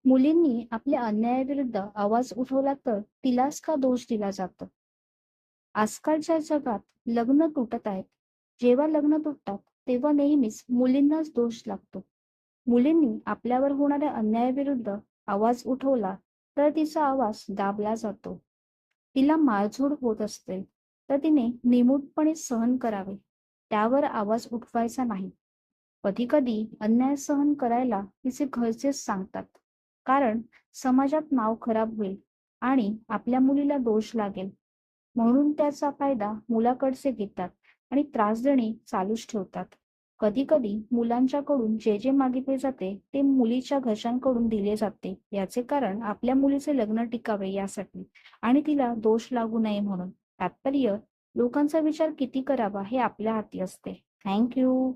मुलींनी आपल्या अन्यायाविरुद्ध आवाज उठवला तर तिलाच का दोष दिला जातो? आजकालच्या जगात लग्न तुटत आहेत. जेव्हा लग्न तुटतात तेव्हा नेहमीच मुलींनाच दोष लागतो. मुलींनी आपल्यावर होणाऱ्या अन्यायाविरुद्ध आवाज उठवला तर तिचा आवाज दाबला जातो. तिला मारझोड होत असते तर तिने निमूटपणे सहन करावे. त्यावर आवाज उठवायचा नाही. कधी-कधी अन्याय सहन करायला तिचे घरचेच सांगतात. कारण समाजात नाव खराब होईल आणि आपल्या मुलीला दोष लागेल. म्हणून त्याचा फायदा मुलाकडचे घेतात आणि त्रास देणे चालूच ठेवतात. कधी-कधी मुलांच्याकडून जे जे मागितले जाते ते मुलीच्या घरच्यांकडून दिले जाते. याचे कारण आपल्या मुलीचे लग्न टिकावे यासाठी आणि तिला दोष लागू नये म्हणून. तात्पर्य, लोकांचा विचार किती करावा हे आपल्या हाती असते. Thank you.